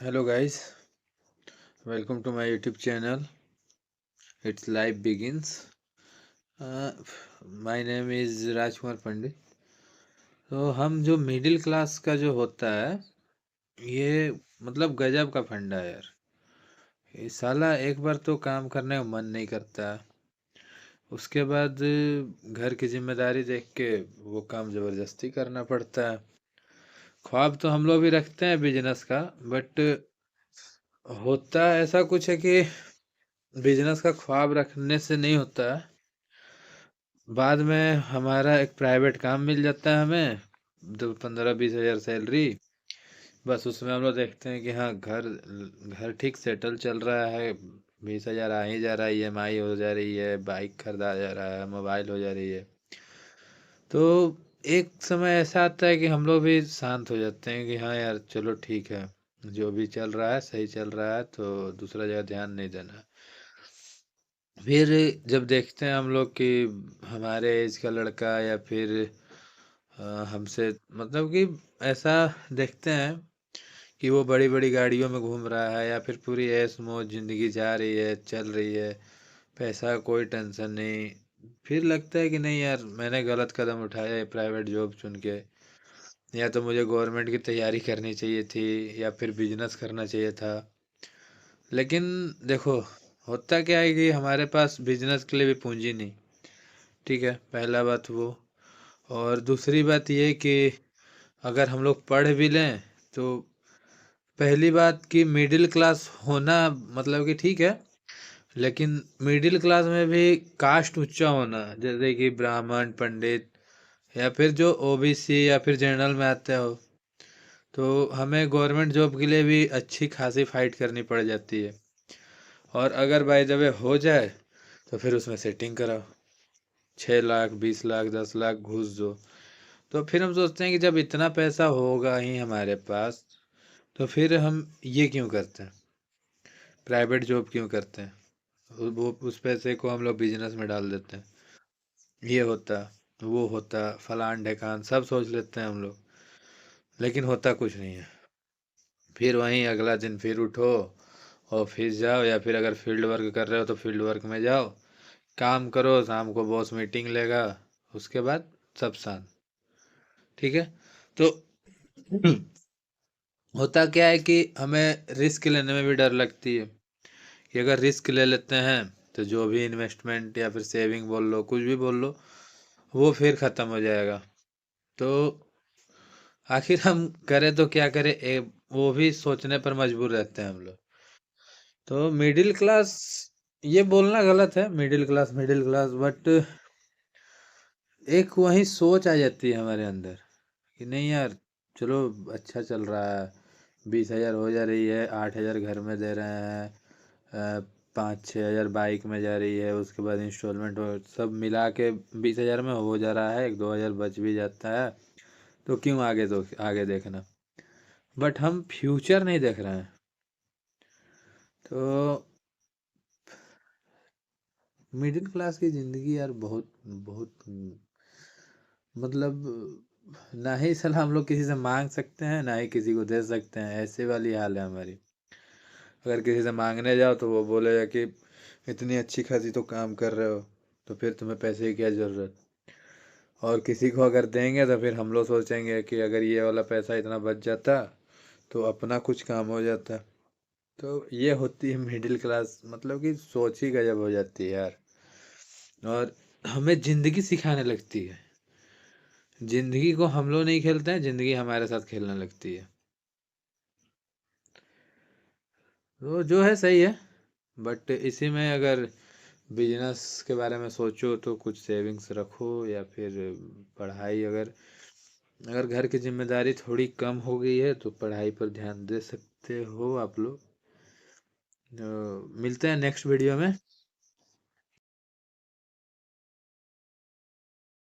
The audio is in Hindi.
Hello guys, welcome to my YouTube channel. Its life begins. Uh, my name is राजकुमार पंडित। तो हम जो मिडिल क्लास का जो होता है ये मतलब गजब का फंडा है यार। ये साला एक बार तो काम करने का मन नहीं करता, उसके बाद घर की जिम्मेदारी देख के वो काम जबरदस्ती करना पड़ता है। ख्वाब तो हम लोग भी रखते हैं बिजनेस का, बट होता ऐसा कुछ है कि बिजनेस का ख्वाब रखने से नहीं होता है। बाद में हमारा एक प्राइवेट काम मिल जाता है हमें, 15-20 हज़ार सैलरी। बस उसमें हम लोग देखते हैं कि हाँ घर घर ठीक सेटल चल रहा है, 20 हज़ार आ ही जा रहा है, ईएमआई हो जा रही है, बाइक खरीदा जा रहा है, मोबाइल हो जा रही है। तो एक समय ऐसा आता है कि हम लोग भी शांत हो जाते हैं कि हाँ यार चलो ठीक है, जो भी चल रहा है सही चल रहा है, तो दूसरा जगह ध्यान नहीं देना। फिर जब देखते हैं हम लोग कि हमारे एज का लड़का या फिर हमसे मतलब कि ऐसा देखते हैं कि वो बड़ी बड़ी गाड़ियों में घूम रहा है या फिर पूरी ऐश मौज जिंदगी जा रही है, चल रही है, पैसा कोई टेंशन नहीं। फिर लगता है कि नहीं यार, मैंने गलत कदम उठाया है प्राइवेट जॉब चुन के। या तो मुझे गवर्नमेंट की तैयारी करनी चाहिए थी या फिर बिजनेस करना चाहिए था। लेकिन देखो, होता क्या है कि हमारे पास बिजनेस के लिए भी पूंजी नहीं। ठीक है, पहला बात वो। और दूसरी बात ये कि अगर हम लोग पढ़ भी लें तो पहली बात कि मिडिल क्लास होना मतलब कि ठीक है, लेकिन मिडिल क्लास में भी कास्ट ऊंचा होना, जैसे कि ब्राह्मण, पंडित या फिर जो ओबीसी या फिर जनरल में आते हो, तो हमें गवर्नमेंट जॉब के लिए भी अच्छी खासी फाइट करनी पड़ जाती है। और अगर बाय द वे हो जाए तो फिर उसमें सेटिंग कराओ, 6 लाख, 20 लाख, 10 लाख घूस दो। तो फिर हम सोचते हैं कि जब इतना पैसा होगा ही हमारे पास, तो फिर हम ये क्यों करते हैं, प्राइवेट जॉब क्यों करते हैं, वो उस पैसे को हम लोग बिजनेस में डाल देते हैं। ये होता, वो होता, फलान ढेकान सब सोच लेते हैं हम लोग, लेकिन होता कुछ नहीं है। फिर वहीं अगला दिन फिर उठो, ऑफिस जाओ, या फिर अगर फील्ड वर्क कर रहे हो तो फील्ड वर्क में जाओ, काम करो, शाम को बॉस मीटिंग लेगा, उसके बाद सब शांत। ठीक है। तो होता क्या है कि हमें रिस्क लेने में भी डर लगती है कि अगर रिस्क ले लेते हैं तो जो भी इन्वेस्टमेंट या फिर सेविंग बोल लो, कुछ भी बोल लो, वो फिर ख़त्म हो जाएगा। तो आखिर हम करें तो क्या करें, वो भी सोचने पर मजबूर रहते हैं हम लोग। तो मिडिल क्लास, ये बोलना गलत है मिडिल क्लास, बट एक वही सोच आ जाती है हमारे अंदर कि नहीं यार, चलो अच्छा चल रहा है, 20 हज़ार हो जा रही है, 8 हज़ार घर में दे रहे हैं, 5-6 हज़ार बाइक में जा रही है, उसके बाद इंस्टॉलमेंट और सब मिला के 20 हज़ार में हो जा रहा है, 1-2 हज़ार बच भी जाता है। तो क्यों आगे, तो आगे देखना, बट हम फ्यूचर नहीं देख रहे हैं। तो मिडिल क्लास की ज़िंदगी यार बहुत बहुत मतलब, ना ही सलाह हम लोग किसी से मांग सकते हैं, ना ही किसी को दे सकते हैं, ऐसे वाली हाल है हमारी। अगर किसी से मांगने जाओ तो वो बोलेगा कि इतनी अच्छी खासी तो काम कर रहे हो, तो फिर तुम्हें पैसे की क्या ज़रूरत। और किसी को अगर देंगे तो फिर हम लोग सोचेंगे कि अगर ये वाला पैसा इतना बच जाता तो अपना कुछ काम हो जाता। तो ये होती है मिडिल क्लास, मतलब कि सोच ही गजब हो जाती है यार। और हमें ज़िंदगी सिखाने लगती है, ज़िंदगी को हम लोग नहीं खेलते हैं, ज़िंदगी हमारे साथ खेलने लगती है। तो जो है सही है, बट इसी में अगर बिजनेस के बारे में सोचो तो कुछ सेविंग्स रखो, या फिर पढ़ाई, अगर अगर घर की जिम्मेदारी थोड़ी कम हो गई है तो पढ़ाई पर ध्यान दे सकते हो आप लोग। मिलते हैं नेक्स्ट वीडियो में।